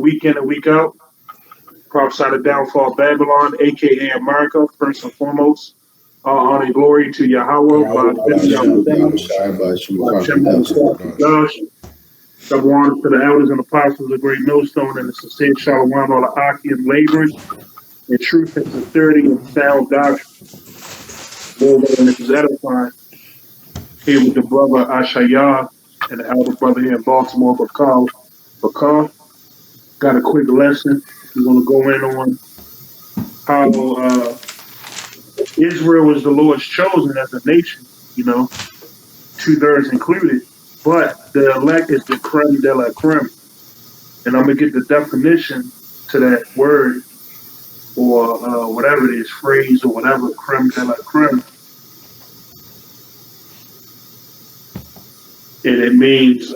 week in and week out. Prophesy the downfall of Babylon, aka America, first and foremost. Honor and glory to Yahweh, by the Bishop Josh. Double honor to the elders and apostles of Great Millstone and the sincere shalom, all the Aki and laborers in truth and sincerity and sound doctrine. Lord, and this is edifying. Here with the brother Ashayah and the elder brother here in Baltimore, Bakal. Bakal got a quick lesson. We're going to go in on how Israel was the Lord's chosen as a nation, 2/3 included. But the elect is the creme de la creme. And I'm going to get the definition to that word or whatever it is, phrase or whatever, creme de la creme. And it means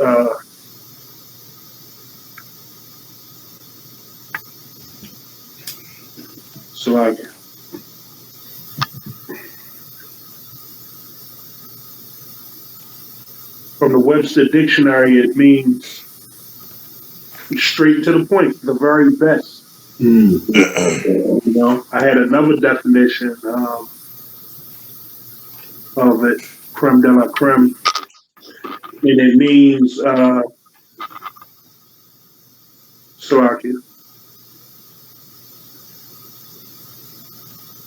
from the Webster Dictionary, it means straight to the point, the very best. I had another definition of it, creme de la creme, and it means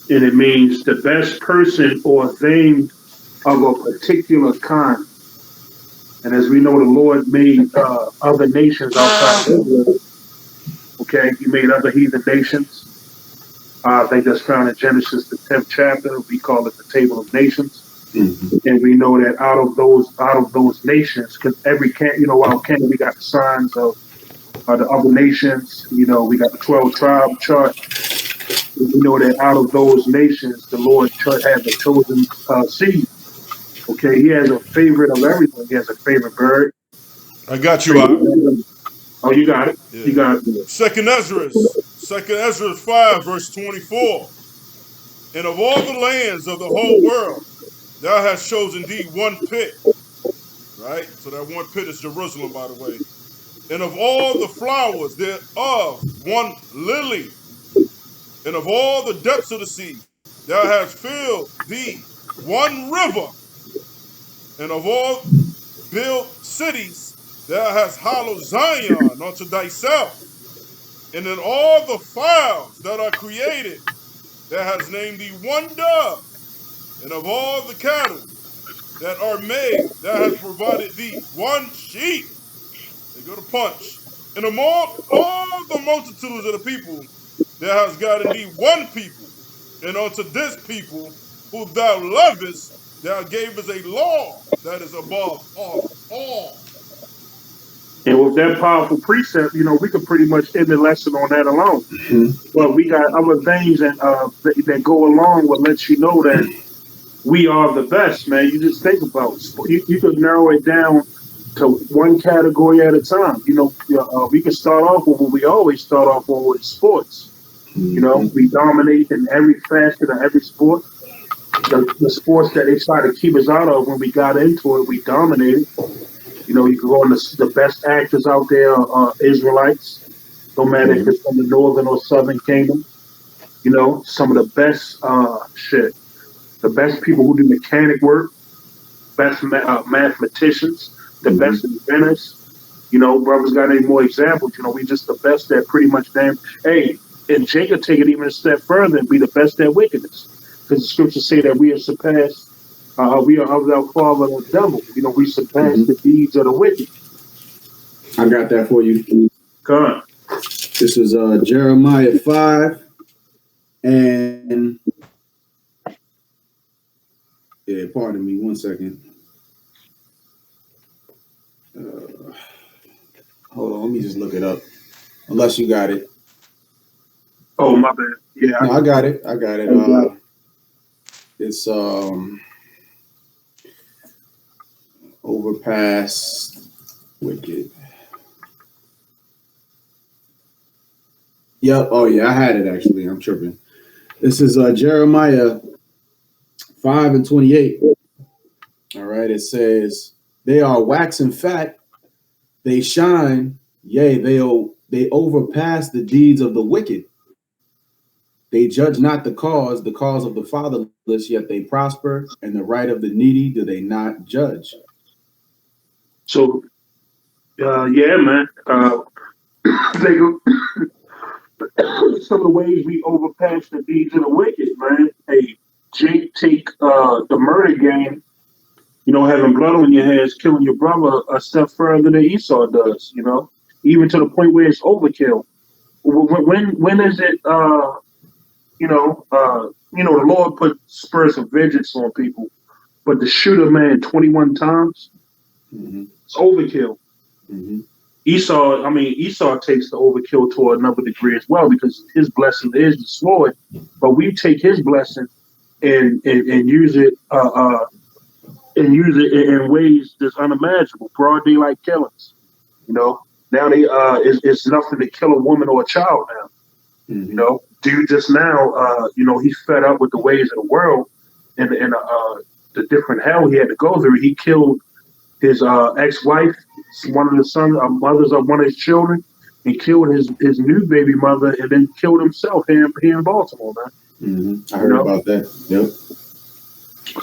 and it means the best person or thing of a particular kind. And as we know, the Lord made other nations outside of Israel. Okay, He made other heathen nations. I think that's found in Genesis, the 10th chapter. We call it the Table of Nations. And we know that out of those nations, because every out of Canada, we got the signs of the other nations. We got the 12 tribe chart. And we know that out of those nations, the Lord has a chosen seed. Okay, He has a favorite of everything. He has a favorite bird. I got you. Oh, you got it. Yeah. You got it. Second Ezra 5, verse 24. And of all the lands of the whole world, thou hast chosen thee one pit. Right? So that one pit is Jerusalem, by the way. And of all the flowers thereof, one lily. And of all the depths of the sea, thou hast filled thee one river. And of all built cities, thou hast hallowed Zion unto thyself. And in all the fowls that are created, thou hast named thee one dove. And of all the cattle that are made, thou hast provided thee one sheep. They go to punch. And among all the multitudes of the people, thou hast gotten thee one people. And unto this people, who thou lovest, thou gavest a law that is above all. And with that powerful precept, we could pretty much end the lesson on that alone. But we got other things that go along with let you know that we are the best, man. You just think about it. You could narrow it down to one category at a time. We can start off with what we always start off with sports. We dominate in every facet of every sport. The sports that they tried to keep us out of when we got into it, we dominated. You can go on the best actors out there are Israelites, no matter if it's from the northern or southern kingdom. Some of the best the best people who do mechanic work, best mathematicians, the best inventors. Brothers got any more examples? We just the best at pretty much damn. Hey, and Jacob take it even a step further and be the best at wickedness, because the scriptures say that we are surpassed. We are of our father the devil. We surpass the deeds of the wicked. I got that for you. Come on. This is Jeremiah 5 and pardon me 1 second. Hold on, let me just look it up. Unless you got it. Oh, my bad. Yeah, I got it. It's overpass wicked. Yep. Oh yeah, I had it actually. I'm tripping. This is Jeremiah 5 and 28. All right. It says, "They are waxing fat, they shine, yea, they overpass the deeds of the wicked. They judge not the cause of the fatherless, yet they prosper, and the right of the needy do they not judge. So, yeah, man. They go, some of the ways we overpass the deeds of the wicked, man. Hey, Jake take the murder game, having blood on your hands, killing your brother a step further than Esau does, even to the point where it's overkill. When is it, the Lord put spurs of vengeance on people, but to shoot a man 21 times, it's overkill. Esau takes the overkill to another degree as well because his blessing is the sword, but we take his blessing and use it in ways that's unimaginable. Broad daylight killings. Now it's nothing to kill a woman or a child now. Dude just now, he's fed up with the ways of the world and the different hell he had to go through. He killed his ex-wife, one of the mothers of one of his children, and killed his new baby mother, and then killed himself here in Baltimore, man. I heard about that. Yep.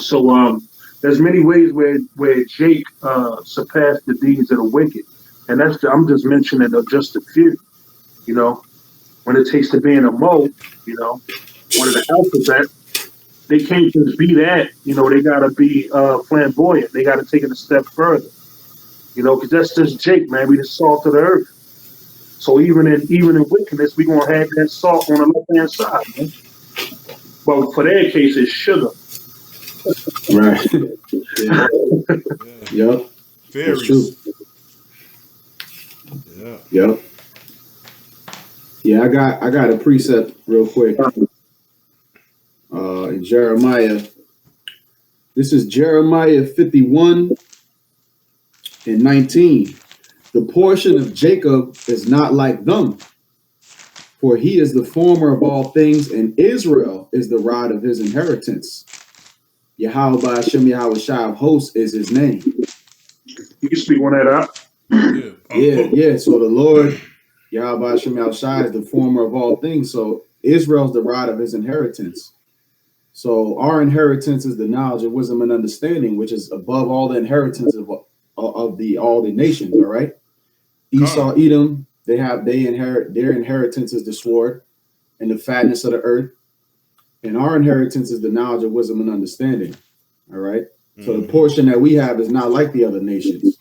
So there's many ways where Jake surpassed the deeds of the wicked, and I'm just mentioning just a few. When it takes to being a Mo, one of the alphabet, they can't just be that. They got to be flamboyant. They got to take it a step further. Because that's just Jake, man. We the salt of the earth. So even in wickedness, we gonna have that salt on the left hand side, man. But for their case, it's sugar. Right. Yep. Fairies. That's true. Yeah. Yep. Yeah, I got a precept real quick. In Jeremiah. This is Jeremiah 51 and 19. The portion of Jacob is not like them, for he is the former of all things, and Israel is the rod of his inheritance. Yahweh Ba'ashem Yahweh Shai of hosts is his name. You can speak on that up. Yeah. So the Lord, Yahweh Ba'ashem Yahweh Shai, is the former of all things. So Israel's the rod of his inheritance. So our inheritance is the knowledge of wisdom and understanding, which is above all the inheritance of all the nations. All right. Esau, Edom, they inherit their inheritance is the sword and the fatness of the earth. And our inheritance is the knowledge of wisdom and understanding. All right. So the portion that we have is not like the other nations.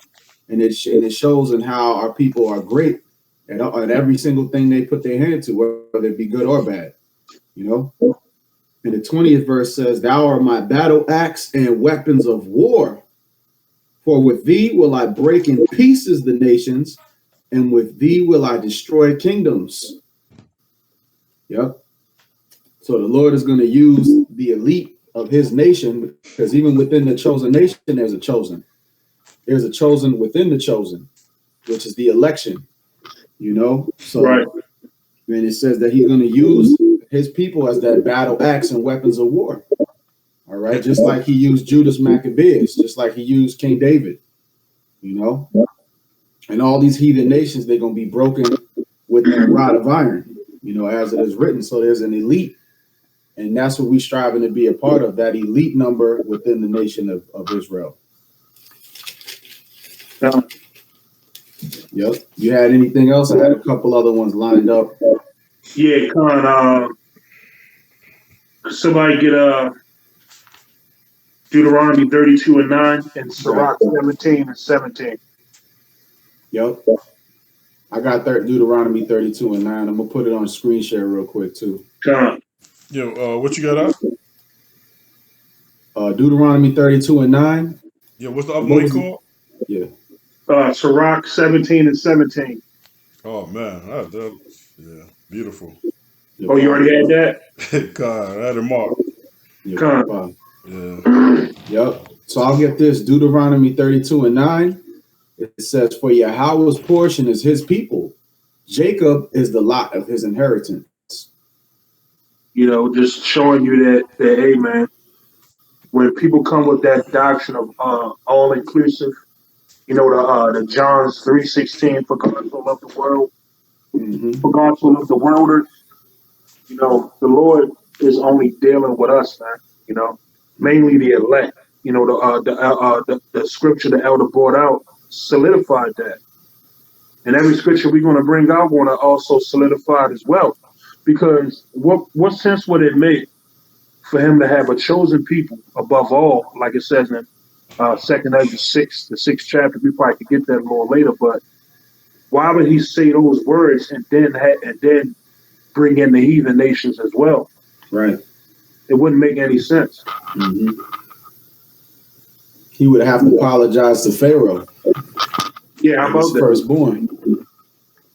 And it shows in how our people are great at every single thing they put their hand to, whether it be good or bad. And the 20th verse says, "Thou art my battle axe and weapons of war. For with thee will I break in pieces the nations, and with thee will I destroy kingdoms." Yep. So the Lord is going to use the elite of his nation, because even within the chosen nation, there's a chosen. There's a chosen within the chosen, which is the election. So right. And it says that he's going to use his people as that battle axe and weapons of war. All right. Just like he used Judas Maccabeus, just like he used King David, and all these heathen nations, they're going to be broken with that rod of iron, as it is written. So there's an elite, and that's what we're striving to be a part of, that elite number within the nation of Israel. Yep. You had anything else? I had a couple other ones lined up. Yeah, somebody get Deuteronomy 32 and 9 and Sirach 17 and 17. Yep. I got Deuteronomy 32 and 9. I'm gonna put it on screen share real quick too. Yo, what you got up? Deuteronomy 32 and 9. Yeah, what's the other one called? Yeah. Sirach 17 and 17. Oh man, yeah, beautiful. Oh, you already had that? God, I had it marked. Yeah. Yep. So I'll get this. Deuteronomy 32 and 9. It says, "For Yahweh's portion is his people. Jacob is the lot of his inheritance." Just showing you that hey, man, when people come with that doctrine of all inclusive, the John's 3:16, for God so loved the world, For God so loved the world, the Lord is only dealing with us, man. Mainly the elect. The scripture the elder brought out solidified that. And every scripture we're going to bring out going to also solidify it as well. Because what sense would it make for him to have a chosen people above all, like it says in Second Ezra 6, the sixth chapter? We probably could get that a little later, but why would he say those words and then bring in the heathen nations as well? Right. It wouldn't make any sense. He would have to apologize to Pharaoh. Yeah, how about that? Firstborn.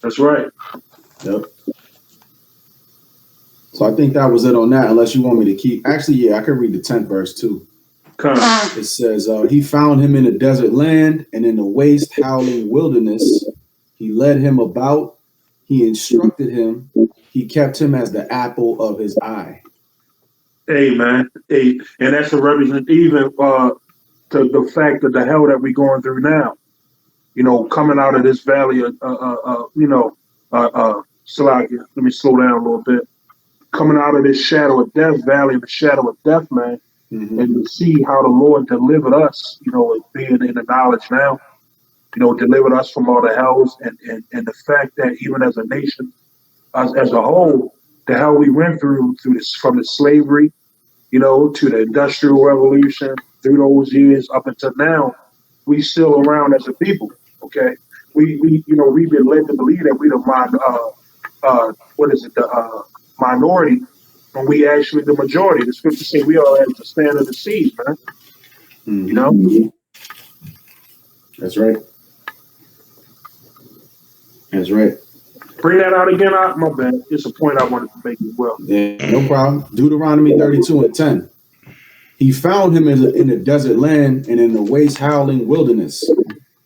That's right. Yep. So I think that was it on that, unless you want me to keep. Actually, yeah, I could read the 10th verse too. It says, he found him in a desert land and in the waste howling wilderness. He led him about. He instructed him. He kept him as the apple of his eye. Hey, man. Hey, and that's a represent even to the fact of the hell that we're going through now. Coming out of this valley of, Salakia, let me slow down a little bit. Coming out of this shadow of death, valley of the shadow of death, man, and to see how the Lord delivered us, being in the knowledge now, delivered us from all the hells, and the fact that even as a nation, as a whole, the hell we went through this, from the slavery, to the industrial revolution, through those years up until now, we still around as a people. Okay, we've been led to believe that we the minority, when we actually the majority. The scriptures say we are as the stand of the seas, man. That's right. That's right. Bring that out again. My bad. It's a point I wanted to make as well. Yeah, no problem. Deuteronomy 32:10. He found him in a desert land and in the waste howling wilderness.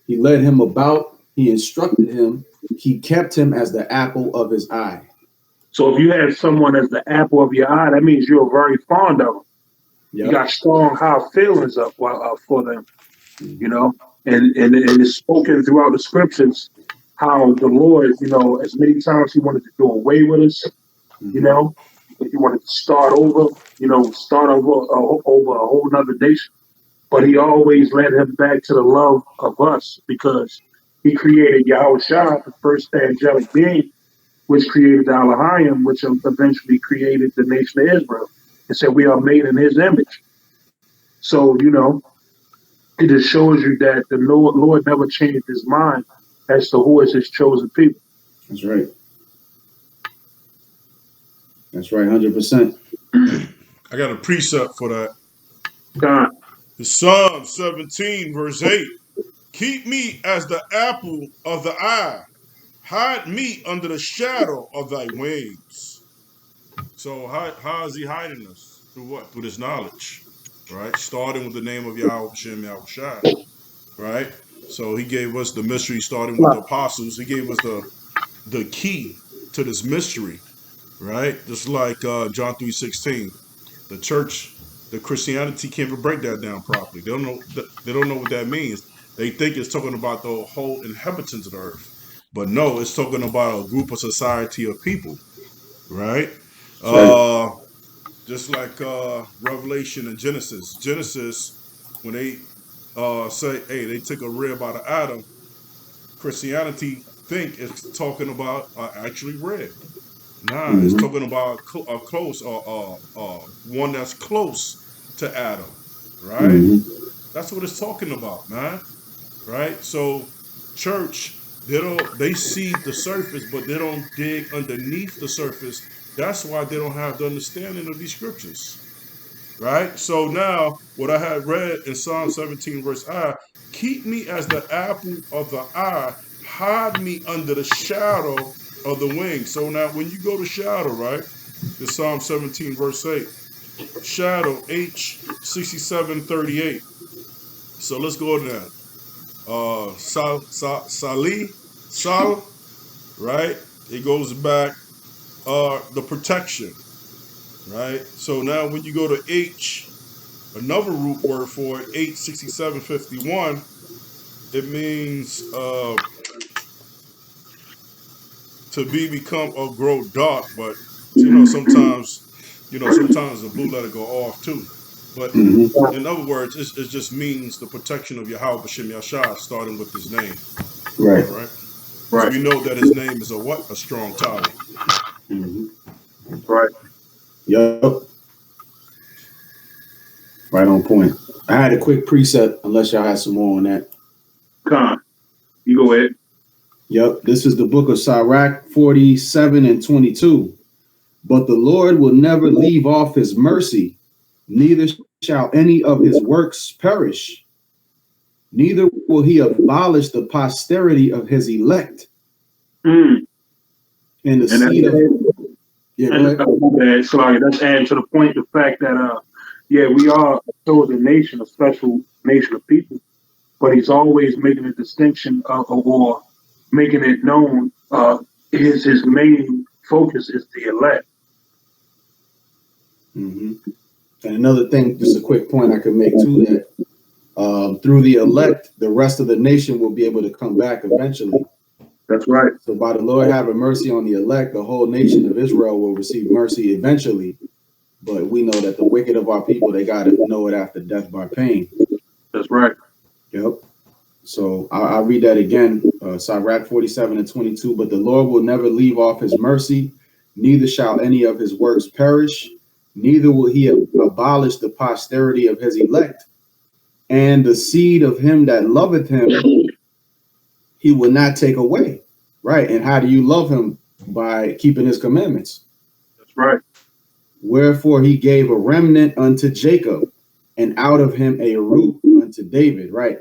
He led him about. He instructed him. He kept him as the apple of his eye. So if you have someone as the apple of your eye, that means you're very fond of them. Yep. You got strong, high feelings for them, and it's spoken throughout the scriptures how the Lord, as many times he wanted to do away with us, he wanted to start over, over a whole nother nation. But he always led him back to the love of us, because he created Yahweh Shah, the first angelic being, which created the Elohim, which eventually created the nation of Israel, and said we are made in his image. So, it just shows you that the Lord never changed his mind as to who is his chosen people. That's right. That's right, 100%. I got a precept for that. God. It's Psalm 17, verse 8. Keep me as the apple of the eye. Hide me under the shadow of thy wings. So how is he hiding us? Through what? Through this knowledge, right? Starting with the name of Yahweh Shem Yahweh Shai, right? So he gave us the mystery, starting with the apostles. He gave us the key to this mystery, right? Just like John 3:16, the church, the Christianity can't even break that down properly. They don't know what that means. They think it's talking about the whole inhabitants of the earth, but no, it's talking about a group of society of people, right? Just like Revelation and Genesis. Genesis, when they say, hey, they took a rib out of Adam, Christianity think it's talking about actually rib. Nah, it's talking about a close, one that's close to Adam, right? That's what it's talking about, man. Right? So, church, they see the surface, but they don't dig underneath the surface. That's why they don't have the understanding of these scriptures. Right? So now, what I had read in Psalm 17, verse I, keep me as the apple of the eye, hide me under the shadow of the wing. So now, when you go to shadow, right? It's Psalm 17, verse 8. Shadow, H6738. So let's go to that. Sal, right? It goes back, the protection, right? So now when you go to H, another root word for it, 86751, it means to become or grow dark, but sometimes the blue letter go off too. But in other words, it just means the protection of Yahweh B'Shem Yashai, starting with his name. Right. All right. Because we know that his name is a what? A strong tower. Right. Yep. Right on point. I had a quick precept, unless y'all had some more on that. Con, you go ahead. Yep. This is the book of Sirach 47 and 22. But the Lord will never leave off his mercy, neither shall any of his works perish. Neither will he abolish the posterity of his elect. And And the seed of... Yeah, go ahead. Sorry, that's adding to the point, the fact that, we are a chosen nation, a special nation of people, but he's always making a distinction or making it known his main focus is the elect. And another thing, just a quick point I could make too, that through the elect, the rest of the nation will be able to come back eventually. That's right. So by the Lord having mercy on the elect, the whole nation of Israel will receive mercy eventually. But we know that the wicked of our people, they got to know it after death by pain. That's right. Yep. So I'll read that again. Sirach 47 and 22. But the Lord will never leave off his mercy, neither shall any of his works perish, neither will he abolish the posterity of his elect, and the seed of him that loveth him, he will not take away. Right. And how do you love him? By keeping his commandments. That's right. Wherefore he gave a remnant unto Jacob, and out of him a root unto David. Right.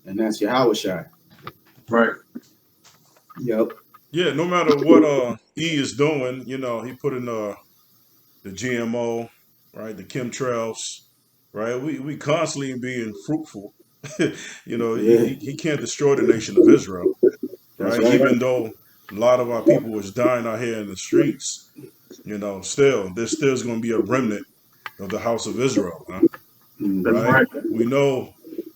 And that's Yahushua. Right. Yep. Yeah, no matter what E is doing, he put in the GMO, right, the chemtrails, right? We constantly being fruitful. He can't destroy the nation of Israel, right? Even though a lot of our people was dying out here in the streets, still there's going to be a remnant of the house of Israel, huh? That's right. We know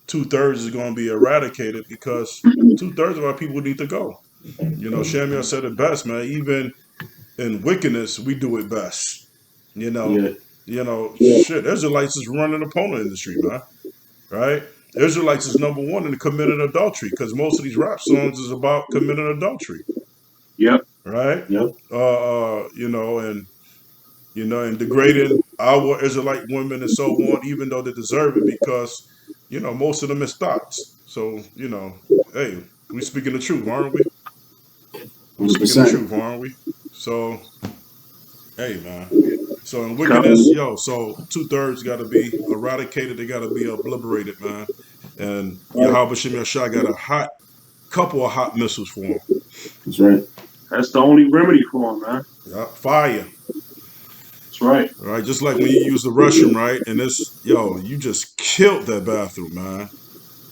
2/3 is going to be eradicated because 2/3 of our people need to go. Shamuel said it best, man. Even in wickedness, we do it best. Shit, Israelites is running the porno industry, man. Right? Israelites is number one in committing adultery because most of these rap songs is about committing adultery. Yep. Right? Yep. And degrading our Israelite women and so on, even though they deserve it, because most of them is thoughts. So hey, we speaking the truth, aren't we? We speaking the truth, aren't we? So, hey, man. So in wickedness, so 2/3 got to be eradicated. They got to be obliterated, man. And Yahweh B'Shem Yashai got a couple of hot missiles for him. That's right. That's the only remedy for him, man. Yeah, fire. That's right. Right, just like when you use the restroom, right? And you just killed that bathroom, man.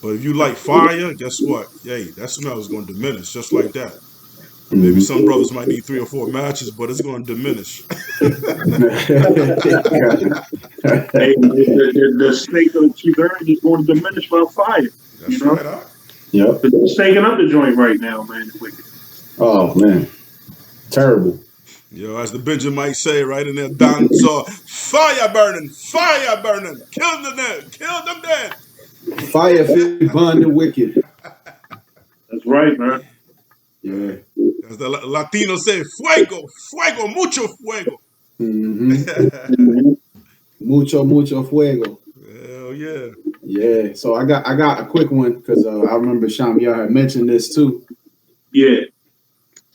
But if you light fire, guess what? Hey, that smell is going to diminish just like that. Maybe some brothers might need 3 or 4 matches, but it's going to diminish. The state of the is going to diminish by fire. That's right, huh? Yep. It's taking up the joint right now, man. Oh, man. Terrible. As the Benjamin might say, right in there, dance, fire burning, kill them dead. Fire burn the wicked. That's right, man. Yeah. As the Latino say, fuego, mucho fuego. Mucho fuego. Hell yeah. Yeah. So I got a quick one because I remember y'all had mentioned this too. Yeah.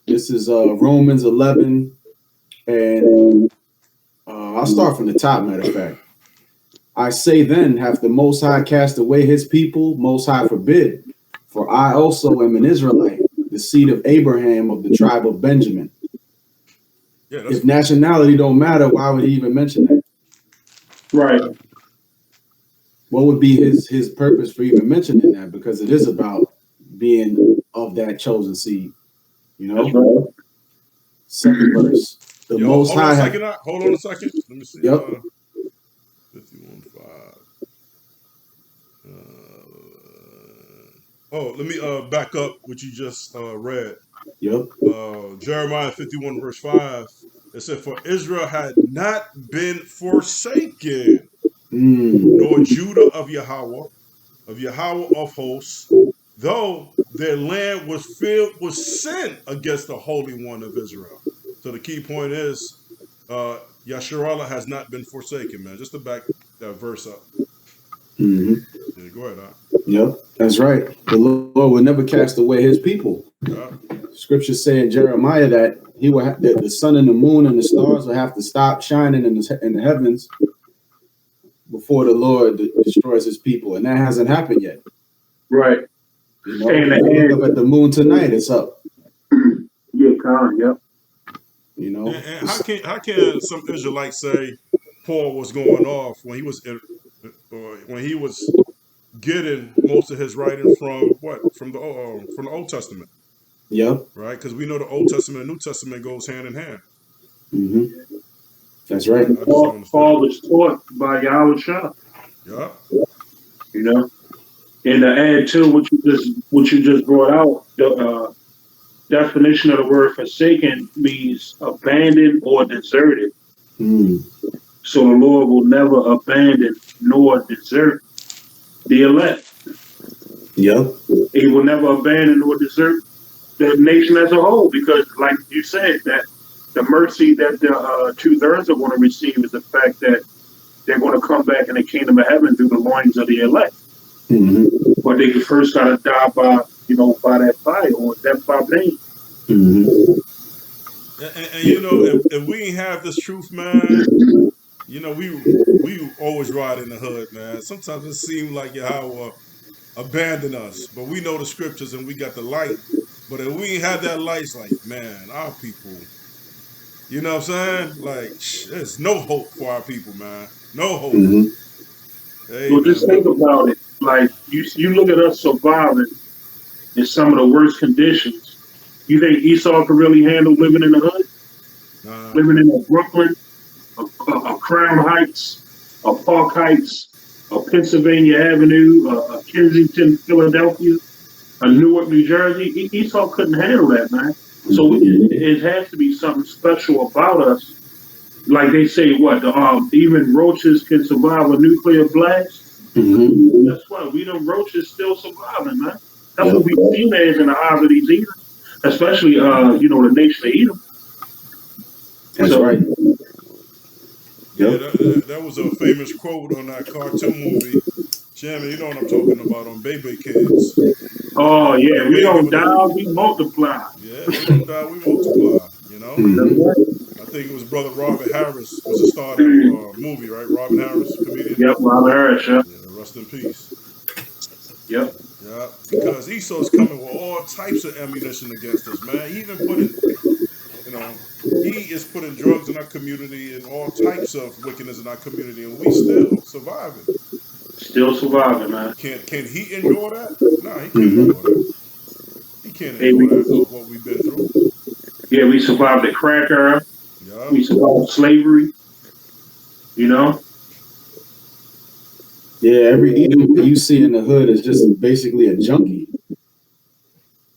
This is Romans 11, and I'll start from the top. Matter of fact, I say then, hath the Most High cast away his people? Most High forbid. For I also am an Israelite, the seed of Abraham of the tribe of Benjamin. Yeah, if nationality don't matter, why would he even mention that? Right. What would be his purpose for even mentioning that? Because it is about being of that chosen seed. That's right. Second verse. The Most High. Hold on a second. Let me see. Yep. 51:5. Let me back up what you just read. Yep. Jeremiah 51 verse 5, it said, "For Israel had not been forsaken, nor Judah of Yahweh of hosts, though their land was filled with sin against the Holy One of Israel." So the key point is, Yasharallah has not been forsaken, man. Just to back that verse up. Yeah, go ahead, Yep, that's right. The Lord will never cast away his people. Yeah. Scriptures say in Jeremiah that he will have, that the sun and the moon and the stars will have to stop shining in the heavens before the Lord destroys his people, and that hasn't happened yet. Right. You know, and look up at the moon tonight; it's up. Yeah, Con. Yep. You know, and how can some Israelites say Paul was going off when he was getting most of his writing from what? From the Old Testament. Yep. Right? Because we know the Old Testament and New Testament goes hand in hand. That's right. Paul was taught by Yahweh Shah. Yeah. You know, and to add to what you just brought out, the definition of the word forsaken means abandoned or deserted. So the Lord will never abandon nor desert the elect. Yep. He will never abandon or desert the nation as a whole, because, like you said, that the mercy that the 2/3 are going to receive is the fact that they're going to come back in the kingdom of heaven through the loins of the elect. But they first got to die by that fire or death by pain. And you know, if we ain't have this truth, man, you know, we always ride in the hood, man. Sometimes it seems like Yahweh abandon us, but we know the scriptures and we got the light. But if we ain't had that light, it's like, man, our people, you know what I'm saying? Like, there's no hope for our people, man. No hope. Hey, well, just think about it. Like, you look at us surviving in some of the worst conditions. You think Esau could really handle living in the hood? Living in a Brooklyn, a Crown Heights, a Park Heights, a Pennsylvania Avenue, a Kensington, Philadelphia, a Newark, New Jersey. Esau couldn't handle that, man. So it has to be something special about us. Like they say, even roaches can survive a nuclear blast. Guess what? We them roaches still surviving, man. That's what we've seen as in the eyes of these Edom, especially the nation of Edom. That's right. Yeah, that was a famous quote on that cartoon movie. Chairman, you know what I'm talking about, on Baby Kids. Oh, yeah, we don't die, we multiply. Yeah, we don't die, we multiply, you know? I think it was Brother Robert Harris was the star of the movie, right? Robert Harris, comedian? Yep, Robert Harris, yeah. Rest in peace. Yep. Yeah, because Esau's coming with all types of ammunition against us, man. He even he is putting drugs in our community and all types of wickedness in our community, and we still surviving. Still surviving, man. Can he endure that? No, he can't endure that. He can't endure that, what we've been through. Yeah, we survived the crack era. Yeah. We survived slavery. You know? Yeah, every Edom you see in the hood is just basically a junkie.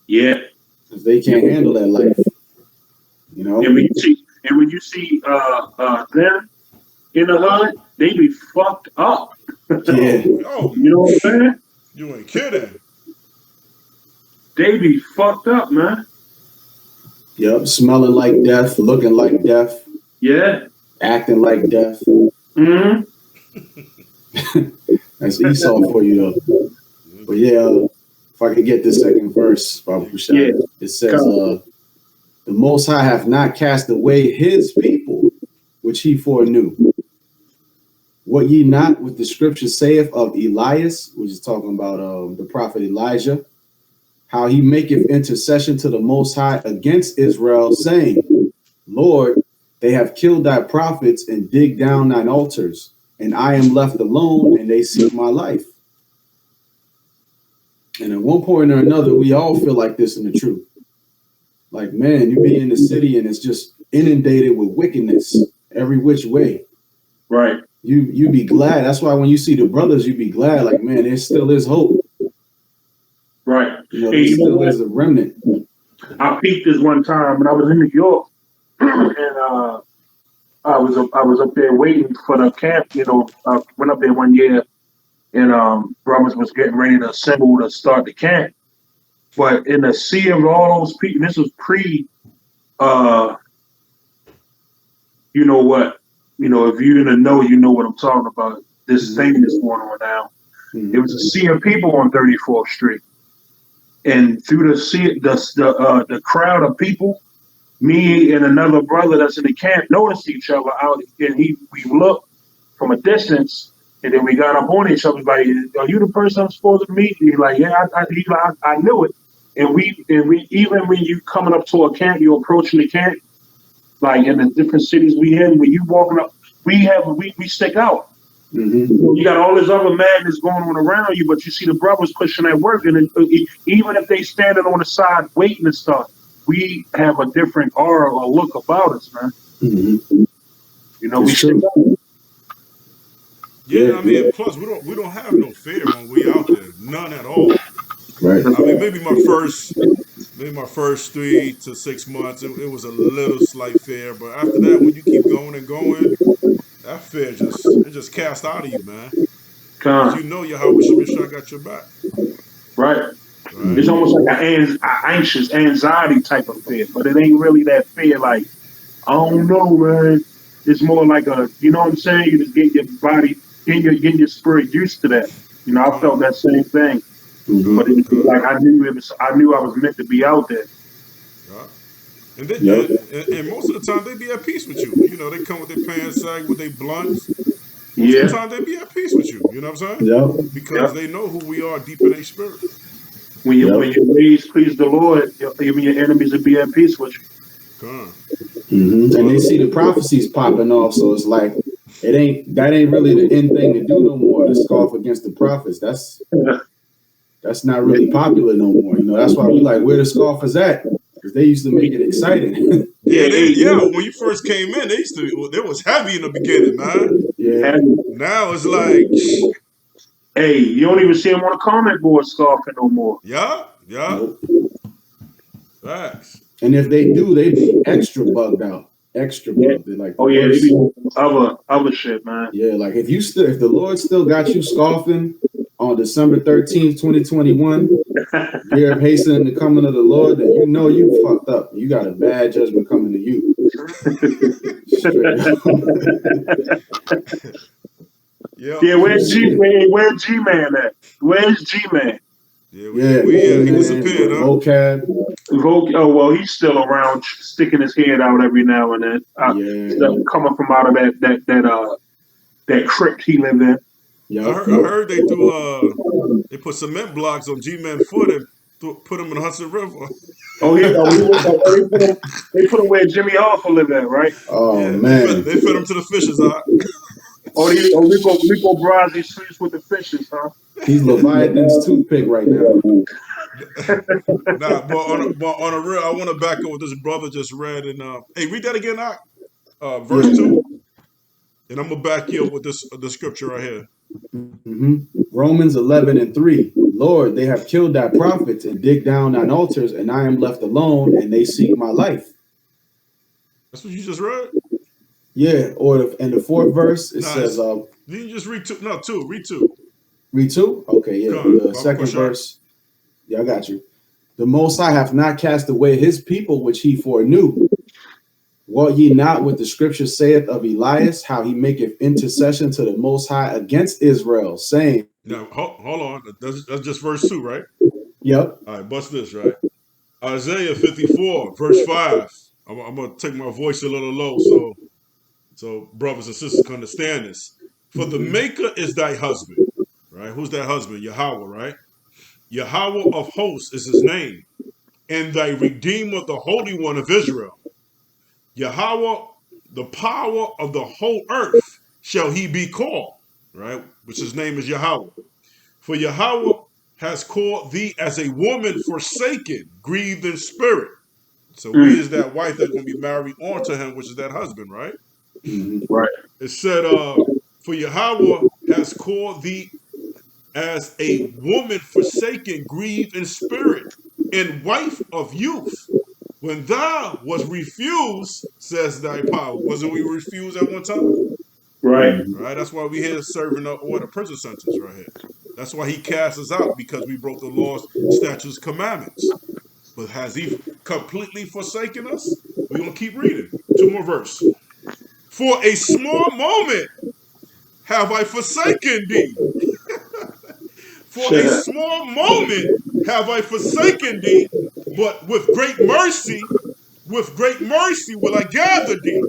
Yeah. Because they can't handle that life. You know? And when you see them in the hood, they be fucked up. Yeah. Oh, you know what I'm saying? You ain't kidding. They be fucked up, man. Yep, smelling like death, looking like death. Yeah. Acting like death. That's Esau for you, though. But yeah, if I could get this second verse, it says, the Most High hath not cast away his people, which he foreknew. What ye not, what the scripture saith of Elias, which is talking about the prophet Elijah, how he maketh intercession to the Most High against Israel, saying, Lord, they have killed thy prophets and digged down thine altars, and I am left alone, and they seek my life. And at one point or another, we all feel like this in the truth. Like, man, you be in the city and it's just inundated with wickedness every which way. Right. You be glad. That's why when you see the brothers, you be glad. Like, man, there still is hope. Right. You know, there still is a remnant. I peeped this one time when I was in New York, and I was up there waiting for the camp. You know, I went up there one year, and brothers was getting ready to assemble to start the camp. But in the sea of all those people, this was pre, uh, you know what, you know, if you're in the know, you know what I'm talking about. This thing that's going on now. It was a sea of people on 34th Street, and through the sea, the crowd of people, me and another brother that's in the camp noticed each other out, and we looked from a distance, and then we got up on each other. Like, are you the person I'm supposed to meet? He's like, yeah, I knew it. And we even when you coming up to a camp, you approaching the camp, like in the different cities we in, when you walking up, we stick out. You got all this other madness going on around you, but you see the brothers pushing that work, and even if they standing on the side waiting and stuff, we have a different aura or look about us, man. You know, we stick out. Yeah, I mean, plus we don't have no fear when we out there, none at all. Right. I mean, maybe my first 3 to 6 months, it was a little slight fear, but after that, when you keep going and going, that fear just cast out of you, man. Because you know Yahweh Shemishah got your back. Right. It's almost like an anxious anxiety type of fear, but it ain't really that fear. Like, I don't know, man. It's more like a, you know what I'm saying? You just get your body, getting your spirit used to that. You know, I felt that same thing, but it was like I knew I was meant to be out there. And most of the time they be at peace with you. You know, they come with their pants sagged with their blunts. Most of the time they be at peace with you. You know what I'm saying? Because they know who we are deep in their spirit. When you ways please the Lord, even your enemies will be at peace with you. And they see the prophecies popping off, so it's like that ain't really the end thing to do no more. To scoff against the prophets, that's not really popular no more. You know, that's why we like where the scoffers at, because they used to make it exciting. When you first came in, they was heavy in the beginning, man. Now it's like, hey, you don't even see them on the comment board scoffing no more. Facts. And if they do, they be extra bugged out. Extra bugged. They're like, they be other shit, man. Yeah, like if the Lord still got you scoffing on December 13th, 2021, year of hastening the coming of the Lord, then you know you fucked up. You got a bad judgment coming to you. Where's G-Man at? Where's G-Man? He disappeared, huh? Oh, well, he's still around, sticking his head out every now and then. Coming from out of that crypt he lived in. I heard they put cement blocks on G-Man's foot and put him in the Hudson River. They put him where Jimmy Hoffa lived at, right? Oh man, they fed him to the fishes, huh? Rico Brasi sleeps with the fishes, huh? He's Leviathan's toothpick right now. But on a real, I want to back up what this brother just read. And hey, read that again, verse 2. And I'm gonna back you up with the scripture right here. Romans 11:3. Lord, they have killed thy prophets and dig down thine altars, and I am left alone, and they seek my life. That's what you just read? Yeah, or in the fourth verse, it says... Did you just read 2? No, 2. Read 2. Read 2? Okay, yeah. The second verse. Yeah, I got you. The Most High hath not cast away his people, which he foreknew. Wot ye not what the scripture saith of Elias, how he maketh intercession to the Most High against Israel, saying... Now, hold on. That's just verse 2, right? Yep. All right, bust this, right? Isaiah 54, verse 5. I'm going to take my voice a little low so brothers and sisters can understand this. For the Maker is thy husband, right? Who's that husband? Yahweh, right? Yahweh of hosts is his name. And thy Redeemer, the Holy One of Israel. Yahweh, the power of the whole earth, shall he be called, right? Which his name is Yahweh. For Yahweh has called thee as a woman forsaken, grieved in spirit. So he is that wife that's going to be married onto him, which is that husband, right? Right. It said, for Yahweh has called thee as a woman forsaken, grieved in spirit, and wife of youth. When thou was refused, says thy power. Wasn't we refused at one time? Right. Right? That's why we here serving a prison sentence right here. That's why he cast us out, because we broke the laws, statutes, commandments. But has he completely forsaken us? We're going to keep reading. 2 more verse. For a small moment have I forsaken thee. For a small moment have I forsaken thee, but with great mercy will I gather thee.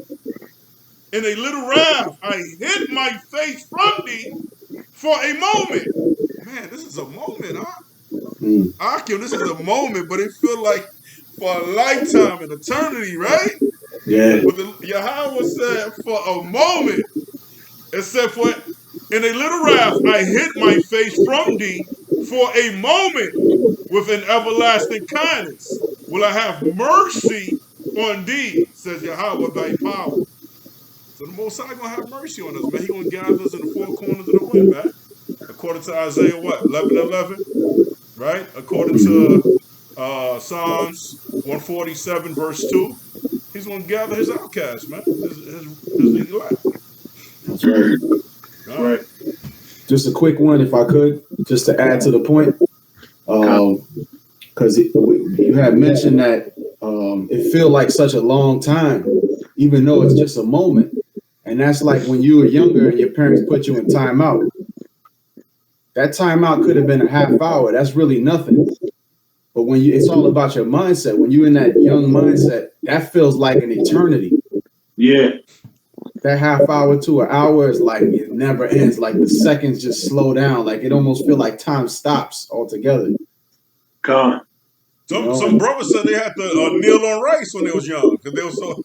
In a little wrath I hid my face from thee for a moment. Man, this is a moment, huh? Akim, this is a moment, but it feels like for a lifetime, an eternity, right? Yeah. But Yahweh said, for a moment, it said, for in a little wrath I hid my face from thee for a moment. With an everlasting kindness will I have mercy on thee, says Yahweh thy power. So the Most High gonna have mercy on us, man. He gonna gather us in the four corners of the wind, man. According to Isaiah, what? 11:11, right? According to Psalms 147, verse 2, he's gonna gather his outcasts, man. His elect. That's right. That's right. Just a quick one, if I could, just to add to the point. Because you had mentioned that it feel like such a long time, even though it's just a moment. And that's like when you were younger and your parents put you in timeout. That timeout could have been a half hour. That's really nothing. But when it's all about your mindset. When you're in that young mindset, that feels like an eternity. Yeah. That half hour to an hour is like it never ends. Like the seconds just slow down. Like it almost feel like time stops altogether. God. Some brothers said they had to kneel on rice when they was young because they were so.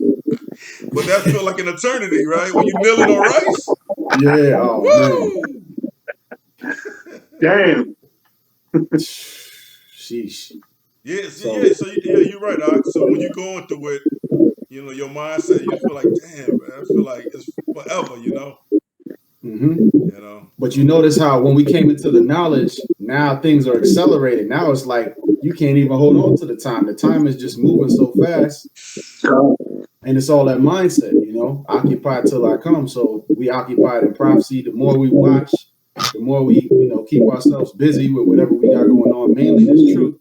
But that felt like an eternity, right? When you kneeling on rice. Yeah. Oh woo! Man. Damn. Sheesh. Yeah. So you're right, Doc. So when you going through it, your mindset, you feel like, damn, man, I feel like it's forever, But you notice how when we came into the knowledge, now things are accelerating. Now it's like you can't even hold on to the time. The time is just moving so fast. And it's all that mindset, occupied till I come. So we occupied in prophecy. The more we watch, the more we, keep ourselves busy with whatever we got going on, mainly this truth,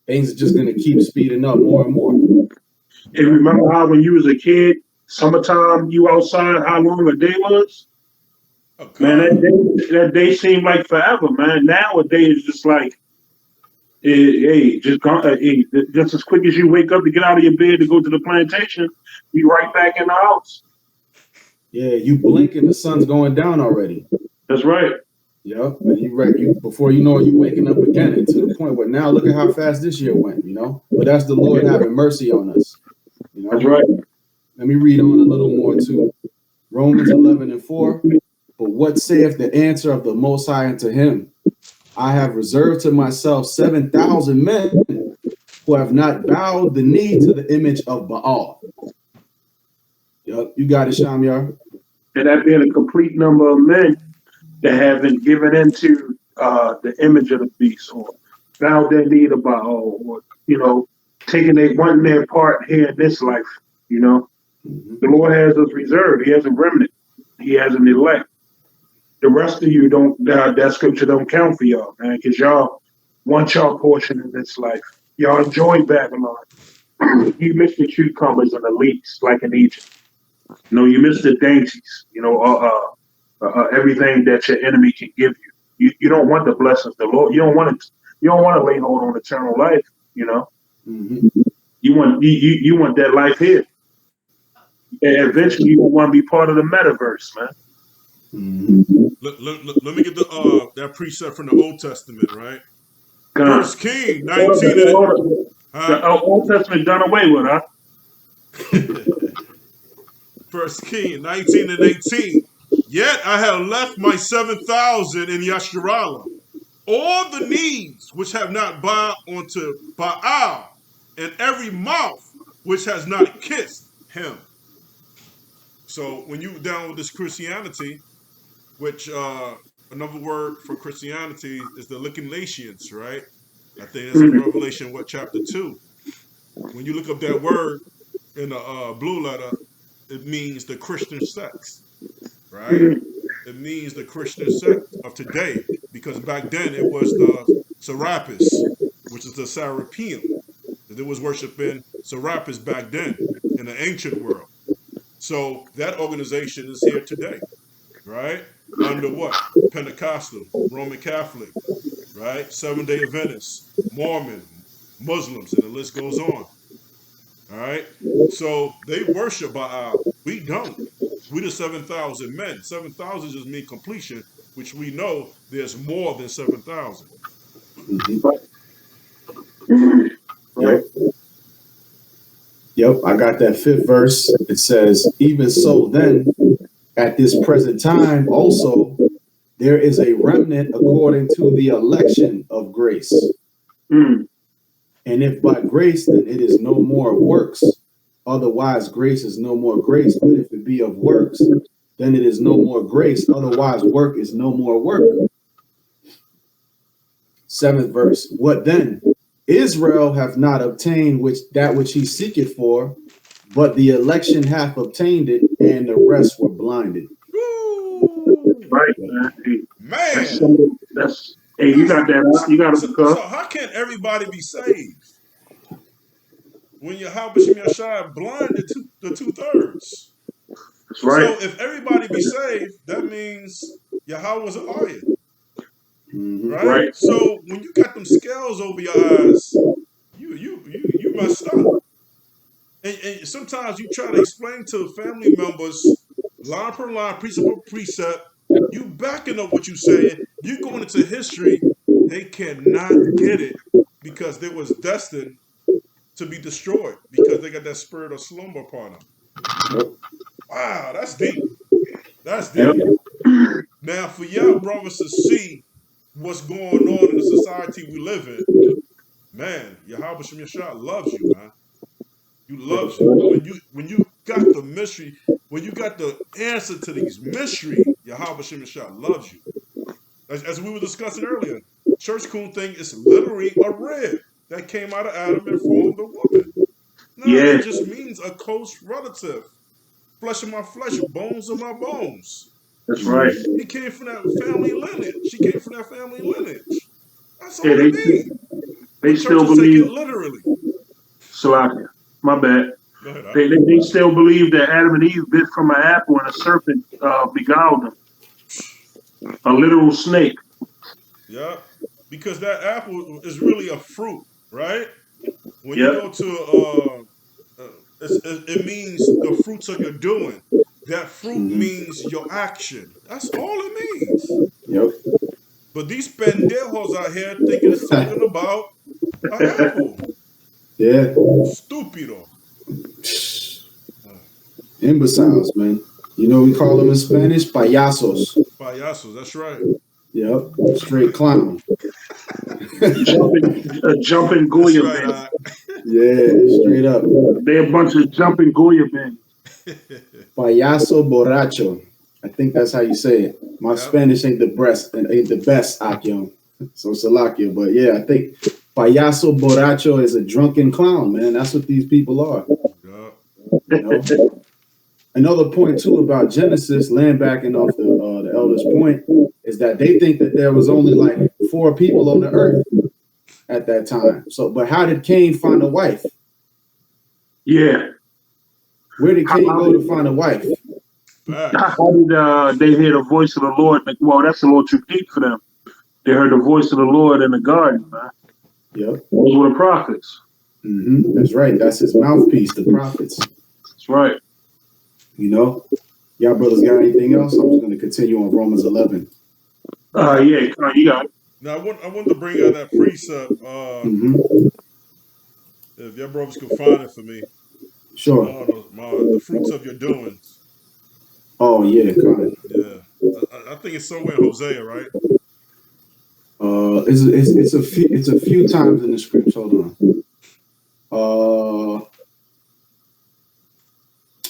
things are just going to keep speeding up more and more. And remember how when you was a kid, summertime, you outside, how long a day was? Oh, man, that day seemed like forever, man. Nowadays, it's just like, hey, just as quick as you wake up to get out of your bed to go to the plantation, you right back in the house. Yeah, you blink and the sun's going down already. That's right. Yep, and you before you know it, you waking up again, and to the point where now look at how fast this year went, But that's the Lord having mercy on us. That's right. Let me read on a little more too. Romans 11:4. But what saith the answer of the Most High unto him? I have reserved to myself 7,000 men who have not bowed the knee to the image of Baal. Yep, you got it, Shamyar. And that being a complete number of men that haven't given into the image of the beast or bowed their knee to Baal, or taking their part here in this life. The Lord has us reserved. He has a remnant. He has an elect. The rest of you don't. That scripture don't count for y'all, man, because y'all want y'all portion in this life. Y'all enjoy Babylon. You miss the cucumbers and the leeks, like in Egypt. You miss the dainties. Everything that your enemy can give you. You don't want the blessings of the Lord. You don't want it. You don't want to lay hold on eternal life. You want that life here. And eventually, you want to be part of the metaverse, man. Let me get that precept from the Old Testament, right? First King 19. The Old Testament done away with, huh? First King 19:18. Yet I have left my 7,000 in Yasharallah, all the knees which have not bowed unto Baal, and every mouth which has not kissed him. So when you down with this Christianity, which another word for Christianity is the Nicolaitans, right? I think it's in Revelation, chapter 2. When you look up that word in the blue letter, it means the Christian sex, right? It means the Christian sect of today, because back then it was the Serapis, which is the Serapeum. They was worshiping Serapis back then in the ancient world. So that organization is here today, right? Under what? Pentecostal, Roman Catholic, right? Seventh-day Adventists, Mormon, Muslims, and the list goes on. All right. So they worship Baal. We don't. We the 7,000 men. 7,000 just mean completion, which we know there's more than 7,000. Yep. Yep. I got that 5th verse. It says, even so then, at this present time also, there is a remnant according to the election of grace. And if by grace, then it is no more of works. Otherwise, grace is no more grace. But if it be of works, then it is no more grace. Otherwise, work is no more work. 7th verse. What then? Israel hath not obtained that which he seeketh for, but the election hath obtained it, and the rest were blinded. Right, man. That's hey, you got that. You got so how can everybody be saved when Yahweh Shem Yashai blinded the 2/3? That's right. So if everybody be saved, that means Yahweh was an ayah. Right? So when you got them scales over your eyes, you messed up. And sometimes you try to explain to family members line per line, precept per precept, you backing up what you saying, you going into history, they cannot get it because they was destined to be destroyed because they got that spirit of slumber upon them. Wow, that's deep. That's deep. Now for y'all brothers to see what's going on in the society we live in, man, Yahweh Shem Yashai loves you, man. You loves you. When you got the mystery, when you got the answer to these mystery, Yahweh Shem Yashai loves you. As we were discussing earlier, Church Coon thing is literally a rib that came out of Adam and formed a woman. No, it just means a close relative. Flesh of my flesh, bones of my bones. That's right. He came from that family lineage. She came from that family lineage. That's all it means. They but still churches believe take it literally. Salakia. My bad. Go ahead. They still believe that Adam and Eve bit from an apple and a serpent beguiled them. A literal snake. Yeah, because that apple is really a fruit, right? When you go to it means the fruits of your doing. That fruit means your action. That's all it means. Yep. But these pendejos out here thinking it's talking about an apple. Yeah. Stupido. Imbeciles, man. You know we call them in Spanish payasos. Payasos, that's right. Yep. Straight clown. Jumping Goya right, men. Yeah, straight up. They're a bunch of jumping Goya men. Payaso borracho. I think that's how you say it. My Spanish ain't the best, Akio. So Salakia. But yeah, I think payaso borracho is a drunken clown, man. That's what these people are. You know? Another point too about Genesis, land backing off the elder's point, is that they think that there was only like 4 people on the earth at that time. So, but how did Cain find a wife? Yeah. Where did Cain go to find a wife? How did they hear the voice of the Lord? Well, that's a little too deep for them. They heard the voice of the Lord in the garden, man. Yep. Those were the prophets. That's right. That's his mouthpiece, the prophets. That's right. You know, y'all brothers got anything else? I'm just going to continue on Romans 11. Yeah, you got it. Now, I want to bring out that precept. If your brothers could find it for me. Sure. The fruits of your doings. Oh, yeah, God. Yeah. I think it's somewhere in Hosea, right? It's a few times in the scripts. Hold on.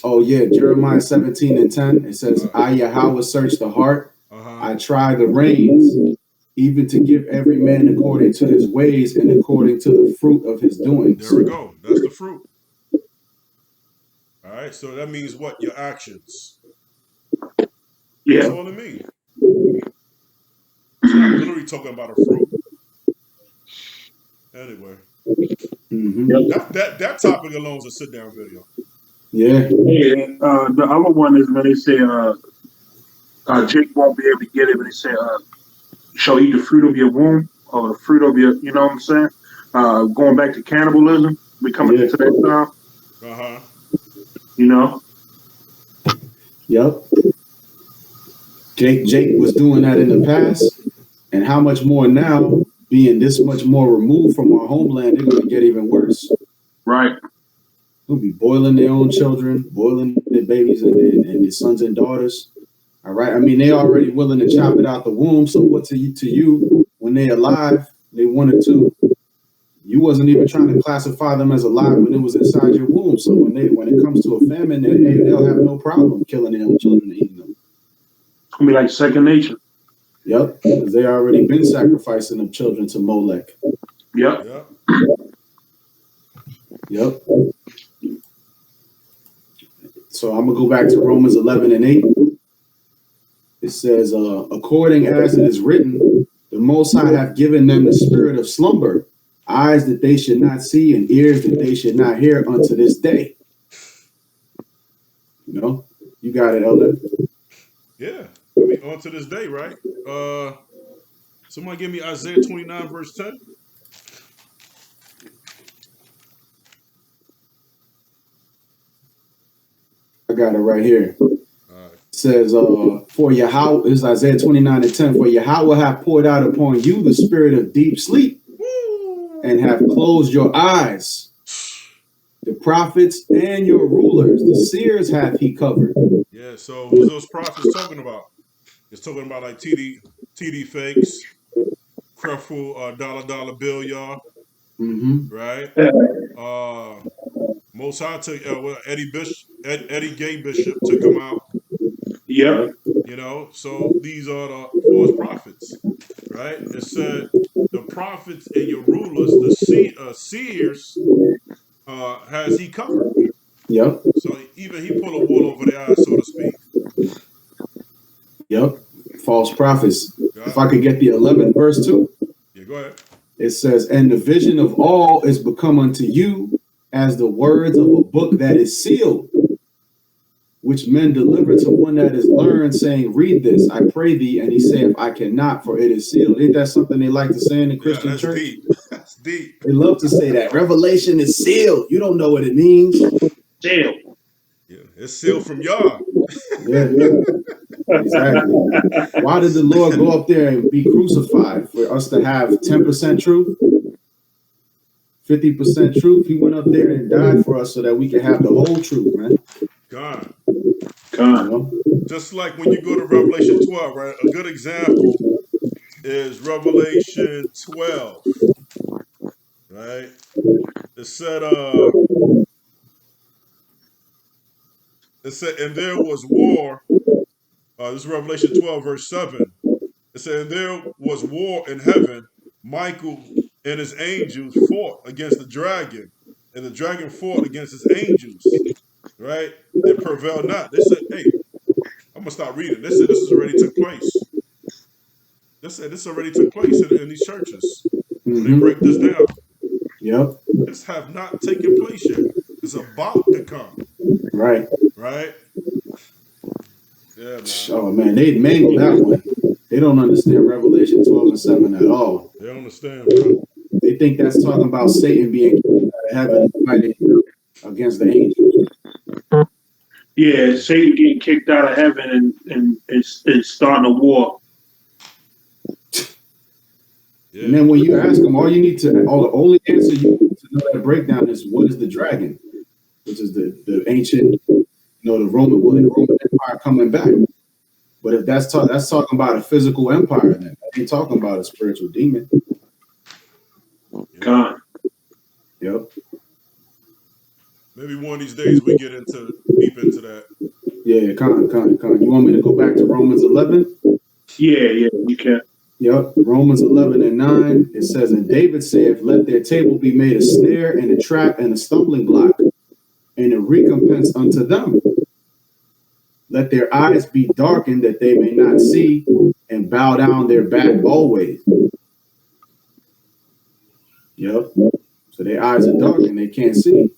Oh yeah, Jeremiah 17:10. It says, "I Yahweh search the heart. I try the reins, even to give every man according to his ways and according to the fruit of his doings. There we go. That's the fruit. All right. So that means what? Your actions. Yeah. That's all it means. It's not literally talking about a fruit. Anyway. That topic alone is a sit down video. Yeah. The other one is when they say Jake won't be able to get it, but they say shall eat the fruit of your womb or the fruit of your, you know what I'm saying? Going back to cannibalism, we coming into that time. You know. Yep. Jake was doing that in the past, and how much more now? Being this much more removed from our homeland, they're going to get even worse. Right. They'll be boiling their own children, boiling their babies and their sons and daughters. All right. I mean, they already willing to chop it out the womb. So what to you when they're alive, they 1 or 2. You wasn't even trying to classify them as alive when it was inside your womb. So when it comes to a famine, they'll have no problem killing their own children and eating them. It's gonna be like second nature. Yep, because they already been sacrificing them children to Molech. Yep. So I'm gonna go back to Romans 11:8. It says, according as it is written, the Most High hath given them the spirit of slumber, eyes that they should not see and ears that they should not hear unto this day. You know, you got it, Elder. Yeah, I mean, on to this day, right? Somebody give me Isaiah 29 verse 10. I got it right here. It says, for Yahweh, is Isaiah 29:10. For Yahweh hath poured out upon you the spirit of deep sleep, and have closed your eyes. The prophets and your rulers, the seers hath he covered. Yeah, so who's those prophets talking about? It's talking about like TD fakes, Creful, dollar bill, y'all. Right? Most High took Eddie Gay Bishop took him out. Yeah. You know, so these are the false prophets, right? It said the prophets and your rulers, the seers, has he covered. Yep. So even he pulled a wool over their eyes, so to speak. Yep. False prophets. If I could get the 11th verse too. Yeah, go ahead. It says, and the vision of all is become unto you as the words of a book that is sealed, which men deliver to one that is learned, saying, read this, I pray thee. And he saith, I cannot, for it is sealed. Ain't that something they like to say in the Christian that's church? Deep. That's deep. They love to say that. Revelation is sealed. You don't know what it means. Sealed. Yeah, it's sealed from y'all. Yeah. Exactly. Why did the Lord go up there and be crucified? For us to have 10% truth? 50% truth? He went up there and died for us so that we can have the whole truth, man. God. You know? Just like when you go to Revelation 12, right? A good example is Revelation 12. Right? It said, and there was war. This is Revelation 12, verse 7. It said, and there was war in heaven. Michael and his angels fought against the dragon, and the dragon fought against his angels, right? And prevailed not. They said, hey, I'm going to stop reading. They said this already took place. They said this already took place in these churches. When they break this down. Yep. This have not taken place yet. It's about to come. Right. Right? Yeah, man. Oh, man, they mangled that one. They don't understand Revelation 12 and 7 at all. They don't understand, bro. They think that's talking about Satan being kicked out of heaven fighting against the angels. Yeah, Satan getting kicked out of heaven and starting a war. Yeah. And then when you ask them, the only answer you need to know that breakdown is what is the dragon, which is the ancient, the Roman Empire coming back. But if that's talking about a physical empire, then that ain't talking about a spiritual demon. God. Yep. Maybe one of these days we get deep into that. Yeah, con. You want me to go back to Romans 11? Yeah, you can. Yep. Romans 11:9. It says, and David said, let their table be made a snare and a trap and a stumbling block, and a recompense unto them. Let their eyes be darkened that they may not see, and bow down their back always. Yep. So their eyes are darkened, they can't see.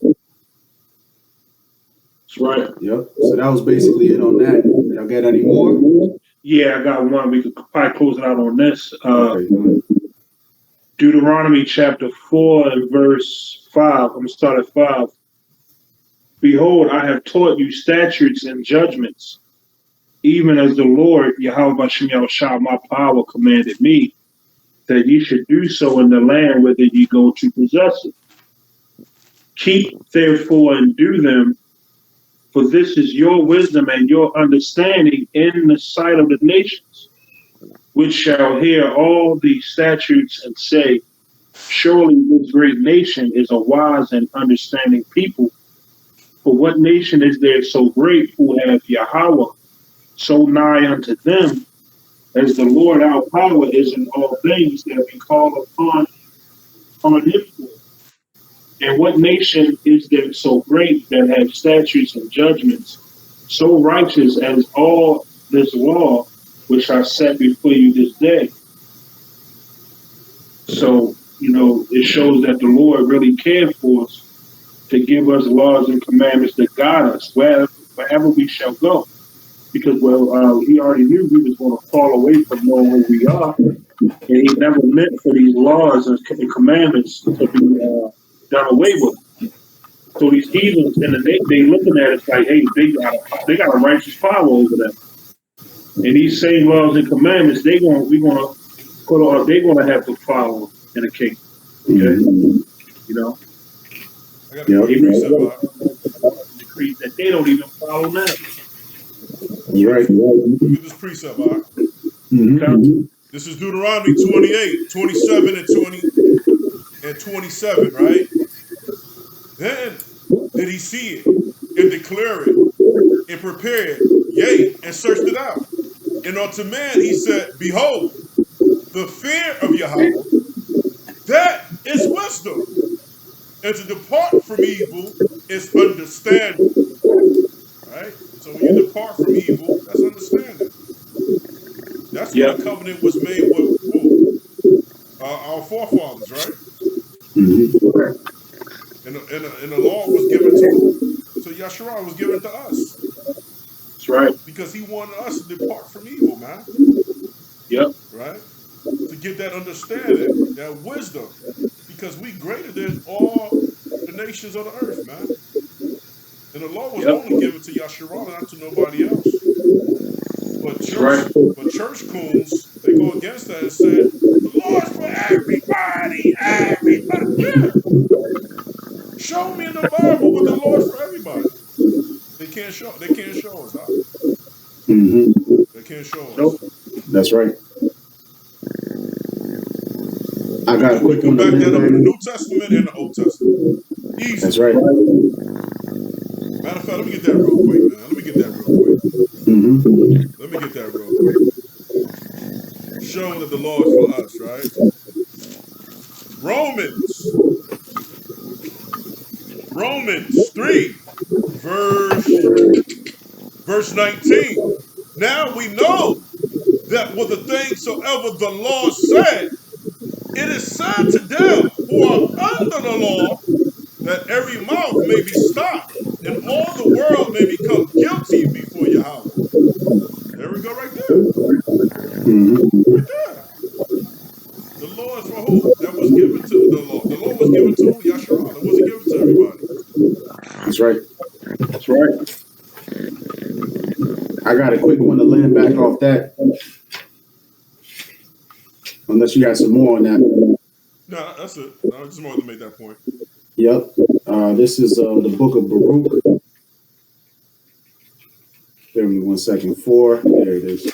That's right. Yep. So that was basically it on that. Y'all got any more? Yeah, I got one. We could probably close it out on this. Okay, Deuteronomy chapter 4 and verse 5. I'm going to start at 5. Behold, I have taught you statutes and judgments, even as the Lord, Yahweh Bashem Yahushua, my power, commanded me, that ye should do so in the land whither ye go to possess it. Keep therefore and do them, for this is your wisdom and your understanding in the sight of the nations, which shall hear all these statutes and say, surely this great nation is a wise and understanding people. For what nation is there so great who hath Yahweh so nigh unto them, as the Lord our power is in all things that we call upon him for? And what nation is there so great that have statutes and judgments so righteous as all this law which I set before you this day? So, it shows that the Lord really cared for us, to give us laws and commandments that guide us wherever we shall go. Because, he already knew we was going to fall away from knowing who we are. And he never meant for these laws and commandments to be done away with. So these heathens, and they looking at us like, hey, they got a righteous power over them. And these same laws and commandments, they're gonna have to follow in the kingdom. Okay? I got a decree that they don't even follow now. You're right. Look at this precept, all right? Mm-hmm. This is Deuteronomy 28, 27 and 27, right? Then did he see it and declare it and prepare it, yea, and searched it out. And unto man he said, behold, the fear of Yahweh, that is wisdom. And to depart from evil is understanding. Right? So when you depart from evil, that's understanding. That's when the covenant was made with who? Our forefathers, right? Mm-hmm. And the law was given to who? So Yahshua was given to us. That's right. Because he wanted us to depart from evil, man. Yep. Right? To get that understanding, that wisdom. Because we greater than all the nations of the earth, man. And the law was only given to Yahshua, not to nobody else. But church coons, they go against that and say, the law's for everybody, everybody. Yeah. Show me in the Bible what the law's for everybody. They can't show us, huh? Mm-hmm. They can't show us. Nope. That's right. I got a quick one. Back that up in the New Testament and the Old Testament. Easy. That's right. Matter of fact, let me get that real quick, man. Let me get that real quick. Mm-hmm. Let me get that real quick. Showing that the law is for us, right? Romans 3, verse 19. Now we know that what the things soever the law said, it is said to them who are under the law, that every mouth may be stopped, and all the world may become guilty before Yahweh. There we go, right there. Mm-hmm. Right there. The law is for who? That was given to the law. The law was given to Yahshua. It wasn't given to everybody. That's right. That's right. I got a quick one to land back off that. Unless you got some more on that. No, that's it. I just wanted to make that point. Yep. This is the book of Baruch. Bear with me 1 second. 4. There it is.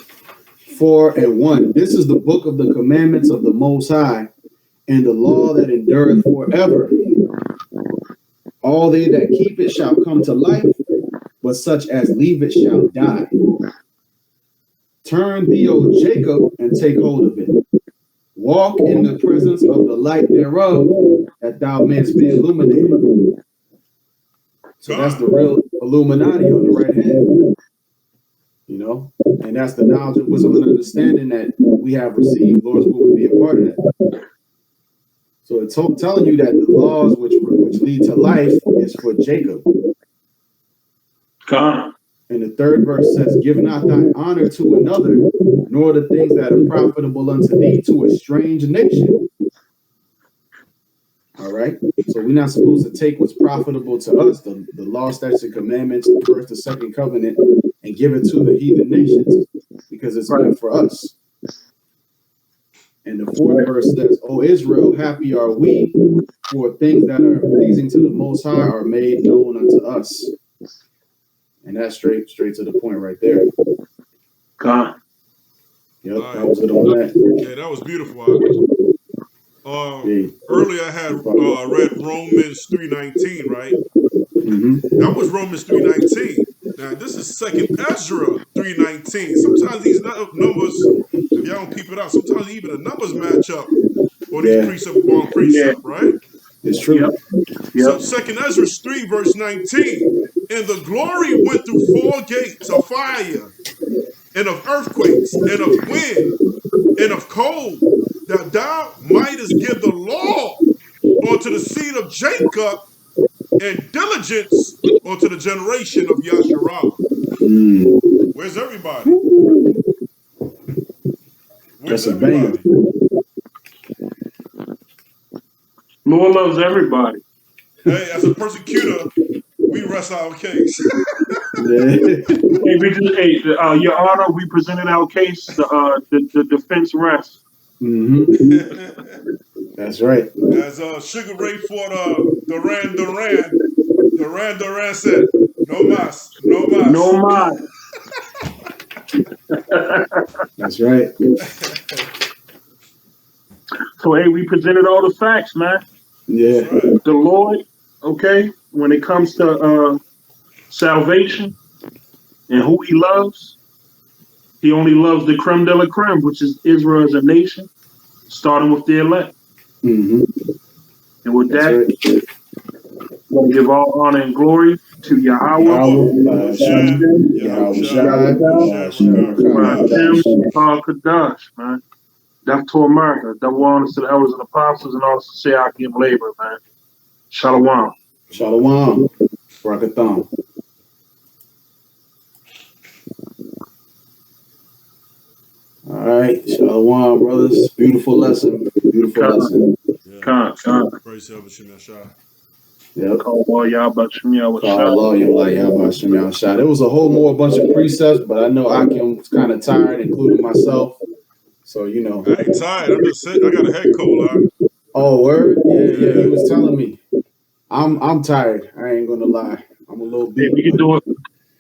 4 and 1. This is the book of the commandments of the Most High, and the law that endureth forever. All they that keep it shall come to life, but such as leave it shall die. Turn thee, O Jacob, and take hold of it. Walk in the presence of the light thereof, that thou mayest be illuminated. So that's the real Illuminati on the right hand. You know, and that's the knowledge of wisdom and understanding that we have received. Lord, will we be a part of that? So it's telling you that the laws which lead to life is for Jacob. God. And the third verse says, give not thy honor to another, nor the things that are profitable unto thee to a strange nation. All right. So we're not supposed to take what's profitable to us, the law, statutes, and commandments, the first, the second covenant, and give it to the heathen nations because it's good for us. And the fourth verse says, O Israel, happy are we, for things that are pleasing to the Most High are made known unto us. And that's straight to the point right there. God. Yep, that was it on that. Yeah, that was beautiful. Earlier I had read Romans 3:19, right? That was Romans 3:19. Now this is 2nd Ezra 3:19. Sometimes these numbers, if y'all don't keep it out, sometimes even the numbers match up on these precept, right? It's true. So 2nd Ezra 3 verse 19. And the glory went through 4 gates of fire, and of earthquakes, and of wind, and of cold, that thou mightest give the law unto the seed of Jacob, and diligence unto the generation of Yasharah. Where's everybody? Where's everybody? Lord loves everybody. Hey, as a persecutor, we rest our case. Your Honor, we presented our case. The defense rests. That's right. As Sugar Ray fought Duran said, no mas. No mas. That's right. So hey, we presented all the facts, man. Yeah. Right. The Lord, okay, when it comes to salvation and who he loves, he only loves the creme de la creme, which is Israel as a nation, starting with the elect. And with that, I want to give all honor and glory to Yahweh, Kadash, man. That's to America. Double honors to the elders and apostles and also say I give labor, man. Shalom. Shalom. Barakathon. All right, Shalom, brothers. Beautiful lesson. Beautiful lesson. Praise Yahweh. Yep. Call all y'all about Shemiyah. There was a whole bunch of precepts, but I know Akim was kind of tired, including myself. So, you know. I ain't tired. I'm just sick. I got a head cold. Oh, word? Yeah. He was telling me. I'm tired. I ain't gonna lie. I'm a little beat. We can do it.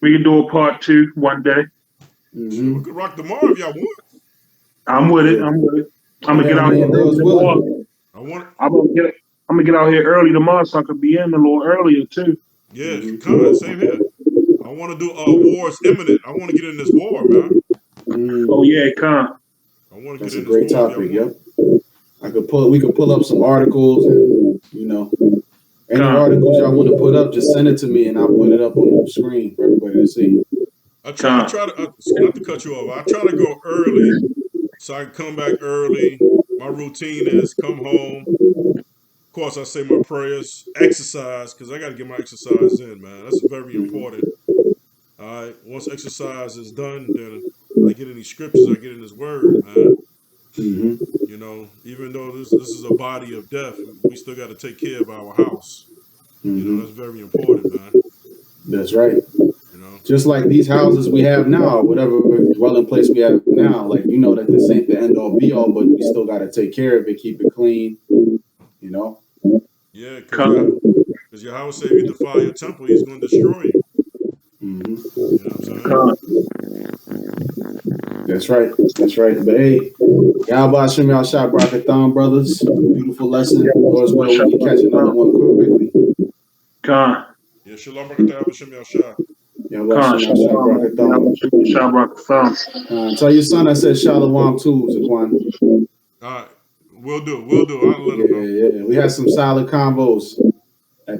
We can do a part 2 one day. We could rock tomorrow if y'all want. I'm with it. I'm gonna get out here early tomorrow. I'm gonna get out here early tomorrow so I can be in a little earlier too. Yeah, same here. I want to do Wars Imminent. I want to get in this war, man. Oh yeah, con. I want to That's get in a great topic. Yep. We could pull up some articles and any articles y'all want to put up, just send it to me and I'll put it up on the screen for everybody to see. I try to not to cut you off. I try to go early so I can come back early. My routine is come home. Of course, I say my prayers, exercise, because I got to get my exercise in, man. That's very important. All right. Once exercise is done, then I get in these scriptures, I get in this word, man. You know, even though this is a body of death, we still got to take care of our house. You know, that's very important, man. That's right. You know, just like these houses we have now, whatever dwelling place we have now, like that this ain't the end all be all, but we still got to take care of it, keep it clean. You know. Yeah, because your house say if you defile your temple, he's going to destroy you. You know what I'm saying? That's right. But hey, Yahweh Shem Yahshua Barakathon, brothers. Beautiful lesson. Lord's will, we can catch another one quickly. Yeah, Shalom Barakatah Shem Yahshua. Yeah, tell your son I said Shalom too, Zaquan. All right. We'll do. I'll let him know. Yeah. We had some solid combos.